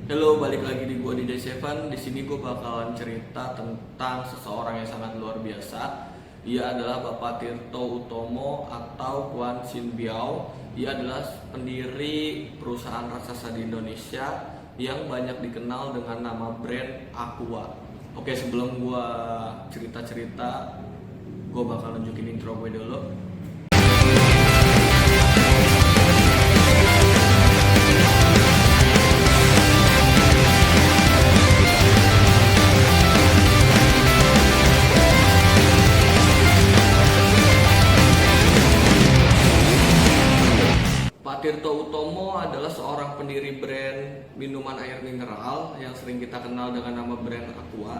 Halo, balik lagi di gua di Day7. Di sini gua bakalan cerita tentang seseorang yang sangat luar biasa. Ia adalah Bapak Tirto Utomo atau Kwan Sin Biao. Ia adalah pendiri perusahaan raksasa di Indonesia yang banyak dikenal dengan nama brand Aqua. Oke, sebelum gua cerita-cerita, gua bakal nunjukin intro gue dulu. Pak Tirto Utomo adalah seorang pendiri brand minuman air mineral yang sering kita kenal dengan nama brand Aqua.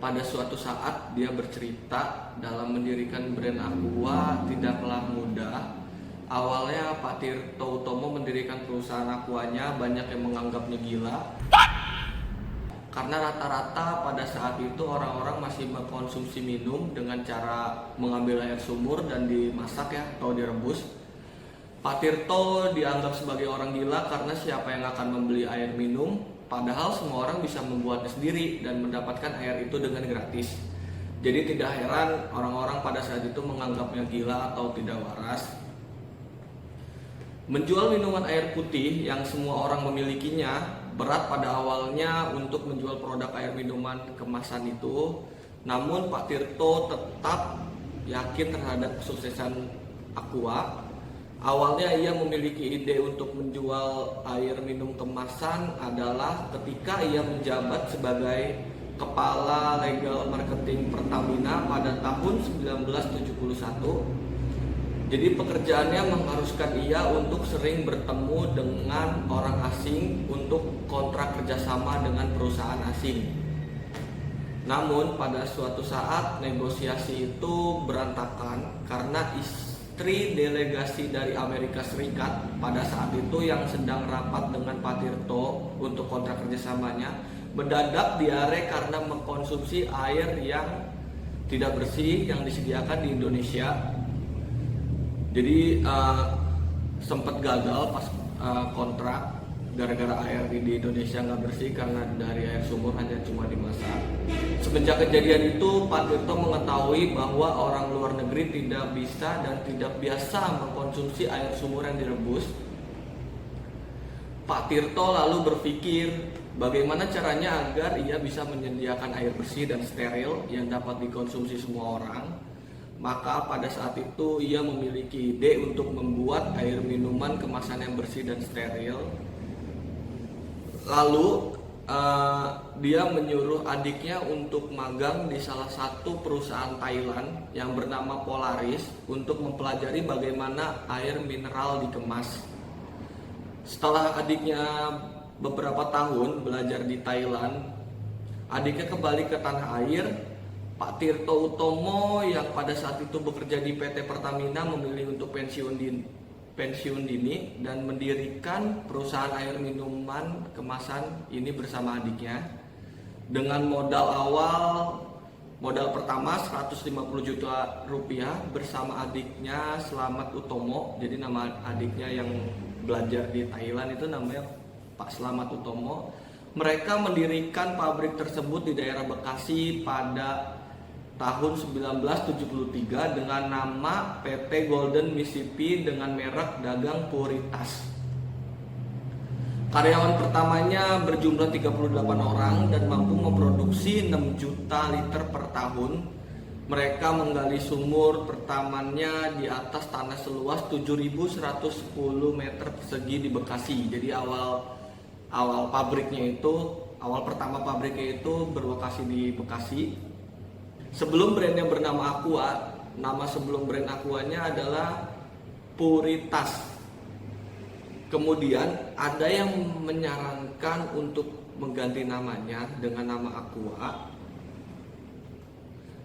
Pada suatu saat dia bercerita dalam mendirikan brand Aqua tidaklah mudah. Awalnya Pak Tirto Utomo mendirikan perusahaan Aquanya banyak yang menganggapnya gila. Karena rata-rata pada saat itu orang-orang masih mengkonsumsi minum dengan cara mengambil air sumur dan dimasak ya atau direbus. Pak Tirto dianggap sebagai orang gila karena siapa yang akan membeli air minum, padahal semua orang bisa membuatnya sendiri dan mendapatkan air itu dengan gratis. Jadi tidak heran orang-orang pada saat itu menganggapnya gila atau tidak waras. Menjual minuman air putih yang semua orang memilikinya berat pada awalnya untuk menjual produk air minuman kemasan itu. Namun Pak Tirto tetap yakin terhadap kesuksesan Aqua. Awalnya ia memiliki ide untuk menjual air minum kemasan adalah ketika ia menjabat sebagai Kepala Legal Marketing Pertamina pada tahun 1971. Jadi pekerjaannya mengharuskan ia untuk sering bertemu dengan orang asing untuk kontrak kerjasama dengan perusahaan asing. Namun pada suatu saat negosiasi itu berantakan karena istri delegasi dari Amerika Serikat pada saat itu yang sedang rapat dengan Pak Tirto untuk kontrak kerjasamanya mendadak diare karena mengkonsumsi air yang tidak bersih yang disediakan di Indonesia. Jadi sempat gagal pas kontrak gara-gara air di Indonesia nggak bersih karena dari air sumur hanya cuma dimasak. Semenjak kejadian itu Pak Tirto mengetahui bahwa orang luar negeri tidak bisa dan tidak biasa mengkonsumsi air sumur yang direbus. Pak Tirto lalu berpikir bagaimana caranya agar ia bisa menyediakan air bersih dan steril yang dapat dikonsumsi semua orang. Maka pada saat itu ia memiliki ide untuk membuat air minuman kemasan yang bersih dan steril. Lalu dia menyuruh adiknya untuk magang di salah satu perusahaan Thailand yang bernama Polaris untuk mempelajari bagaimana air mineral dikemas. Setelah adiknya beberapa tahun belajar di Thailand, adiknya kembali ke tanah air. Pak Tirto Utomo yang pada saat itu bekerja di PT Pertamina memilih untuk pensiun dini dan mendirikan perusahaan air minuman kemasan ini bersama adiknya. Dengan modal pertama 150 juta rupiah bersama adiknya Slamet Utomo. Jadi nama adiknya yang belajar di Thailand itu namanya Pak Slamet Utomo. Mereka mendirikan pabrik tersebut di daerah Bekasi pada tahun 1973 dengan nama PT Golden Mississippi dengan merek dagang Puritas. Karyawan pertamanya berjumlah 38 orang dan mampu memproduksi 6 juta liter per tahun. Mereka menggali sumur pertamanya di atas tanah seluas 7.110 meter persegi di Bekasi. Jadi awal pertama pabriknya itu berlokasi di Bekasi. Sebelum brandnya bernama Aqua, nama sebelum brand Aquanya adalah Puritas. Kemudian ada yang menyarankan untuk mengganti namanya dengan nama Aqua.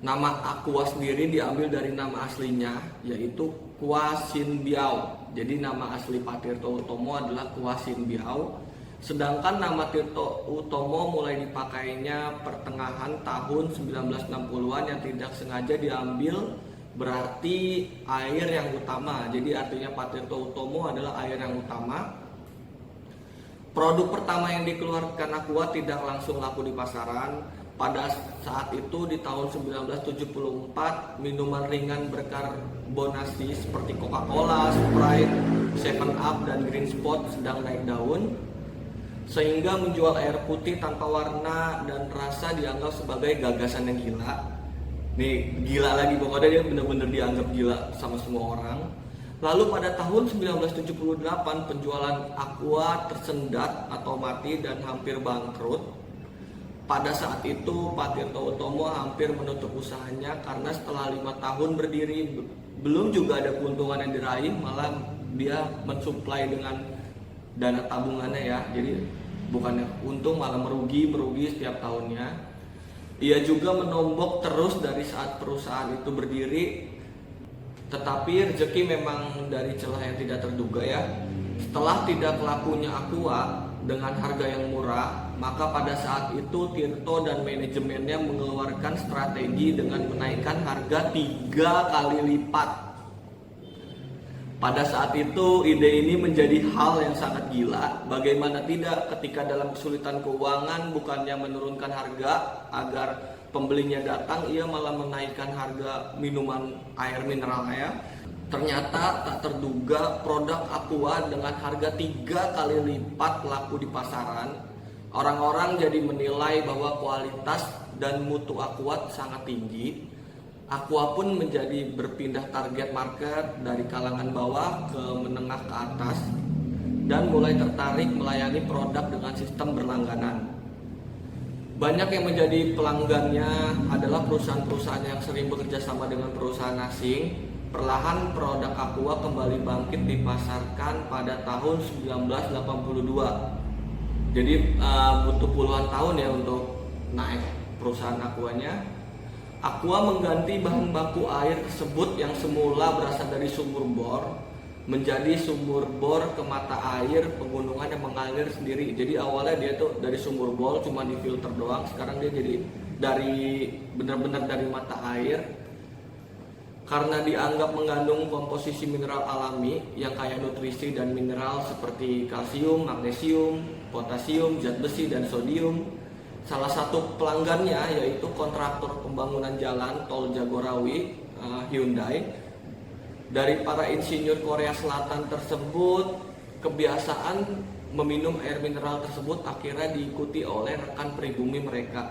Nama Aqua sendiri diambil dari nama aslinya yaitu Kwa Sin Biao. Jadi nama asli Pak Tirto Utomo adalah Kwa Sin Biao. Sedangkan nama Tirto Utomo mulai dipakainya pertengahan tahun 1960-an yang tidak sengaja diambil berarti air yang utama. Jadi artinya Pak Tirto Utomo adalah air yang utama. Produk pertama yang dikeluarkan Aqua tidak langsung laku di pasaran. Pada saat itu di tahun 1974, minuman ringan berkarbonasi seperti Coca-Cola, Sprite, 7up, dan Green Spot sedang naik daun, sehingga menjual air putih tanpa warna dan rasa dianggap sebagai gagasan yang gila. Nih, gila lagi, pokoknya dia benar-benar dianggap gila sama semua orang. Lalu pada tahun 1978 penjualan Aqua tersendat atau mati dan hampir bangkrut. Pada saat itu Pak Tirto Utomo hampir menutup usahanya karena setelah 5 tahun berdiri belum juga ada keuntungan yang diraih, malah dia mensuplai dengan dana tabungannya ya. Jadi bukannya untung malah merugi setiap tahunnya. Ia juga menombok terus dari saat perusahaan itu berdiri. Tetapi rezeki memang dari celah yang tidak terduga ya. Setelah tidak lakunya Aqua dengan harga yang murah, maka pada saat itu Tirto dan manajemennya mengeluarkan strategi dengan menaikkan harga 3 kali lipat. Pada saat itu ide ini menjadi hal yang sangat gila. Bagaimana tidak ketika dalam kesulitan keuangan bukannya menurunkan harga agar pembelinya datang, ia malah menaikkan harga minuman air mineralnya. Ternyata tak terduga produk Aqua dengan harga 3 kali lipat laku di pasaran. Orang-orang jadi menilai bahwa kualitas dan mutu Aqua sangat tinggi. Aqua pun menjadi berpindah target market dari kalangan bawah ke menengah ke atas dan mulai tertarik melayani produk dengan sistem berlangganan. Banyak yang menjadi pelanggannya adalah perusahaan-perusahaan yang sering bekerja sama dengan perusahaan asing. Perlahan produk Aqua kembali bangkit dipasarkan pada tahun 1982. Jadi butuh puluhan tahun ya untuk naik perusahaan Aquanya. Aqua mengganti bahan baku air tersebut yang semula berasal dari sumur bor menjadi sumur bor ke mata air pegunungan yang mengalir sendiri. Jadi awalnya dia tuh dari sumur bor cuma difilter doang, sekarang dia jadi dari benar-benar dari mata air. Karena dianggap mengandung komposisi mineral alami yang kaya nutrisi dan mineral seperti kalsium, magnesium, potasium, zat besi, dan sodium. Salah satu pelanggannya yaitu kontraktor pembangunan jalan tol Jagorawi, Hyundai. Dari para insinyur Korea Selatan tersebut, kebiasaan meminum air mineral tersebut akhirnya diikuti oleh rekan pribumi mereka.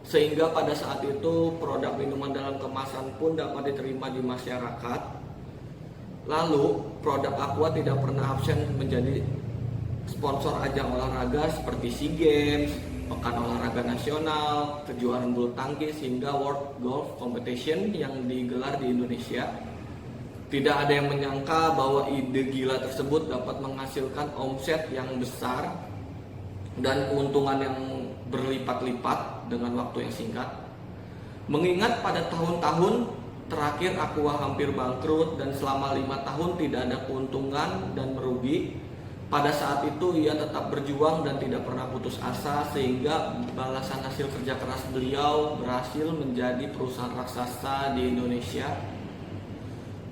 Sehingga pada saat itu produk minuman dalam kemasan pun dapat diterima di masyarakat. Lalu produk Aqua tidak pernah absen menjadi sponsor ajang olahraga seperti SEA Games, Pekan Olahraga Nasional, kejuaraan bulu tangkis hingga World Golf Competition yang digelar di Indonesia. Tidak ada yang menyangka bahwa ide gila tersebut dapat menghasilkan omset yang besar dan keuntungan yang berlipat-lipat dengan waktu yang singkat. Mengingat pada tahun-tahun terakhir Aqua hampir bangkrut dan selama 5 tahun tidak ada keuntungan dan merugi, pada saat itu ia tetap berjuang dan tidak pernah putus asa, sehingga balasan hasil kerja keras beliau berhasil menjadi perusahaan raksasa di Indonesia.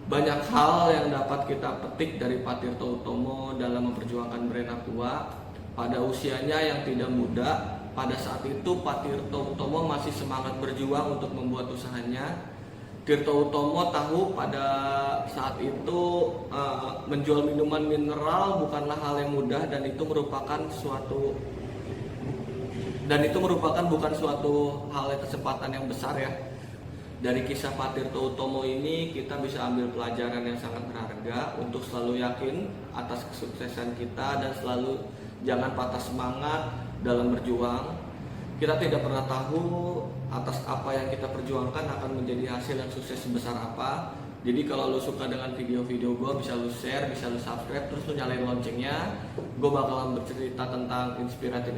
Banyak hal yang dapat kita petik dari Pak Tirto Utomo dalam memperjuangkan brand Aqua. Pada usianya yang tidak muda, pada saat itu Pak Tirto Utomo masih semangat berjuang untuk membuat usahanya. Tirto Utomo tahu pada saat itu menjual minuman mineral bukanlah hal yang mudah dan itu merupakan bukan suatu hal yang kesempatan yang besar ya. Dari kisah Pak Tirto Utomo ini kita bisa ambil pelajaran yang sangat berharga untuk selalu yakin atas kesuksesan kita dan selalu jangan patah semangat dalam berjuang. Kita tidak pernah tahu atas apa yang kita perjuangkan akan menjadi hasil yang sukses sebesar apa. Jadi kalau lo suka dengan video-video gue, bisa lo share, bisa lo subscribe, terus lo nyalain loncengnya. Gue bakalan bercerita tentang inspiratif.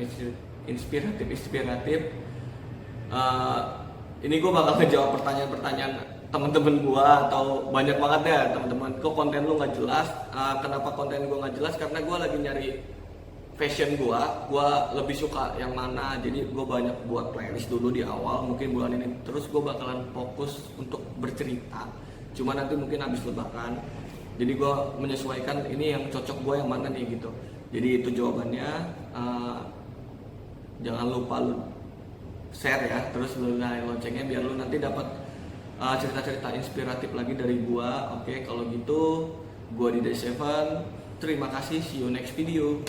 Ini gue bakal ngejawab pertanyaan-pertanyaan teman-teman gue atau banyak banget ya teman-teman. Kok konten lu nggak jelas? Kenapa konten gue nggak jelas? Karena gue lagi nyari fashion gue lebih suka yang mana. Jadi gue banyak buat playlist dulu di awal. Mungkin bulan ini terus gue bakalan fokus untuk bercerita. Cuma nanti mungkin habis lebaran. Jadi gue menyesuaikan ini yang cocok gue yang mana nih gitu. Jadi itu jawabannya. jangan lupa lu share ya, terus lu nyalain loncengnya biar lu nanti dapat cerita-cerita inspiratif lagi dari gua. Oke, kalau gitu gua di Day 7. Terima kasih, see you next video.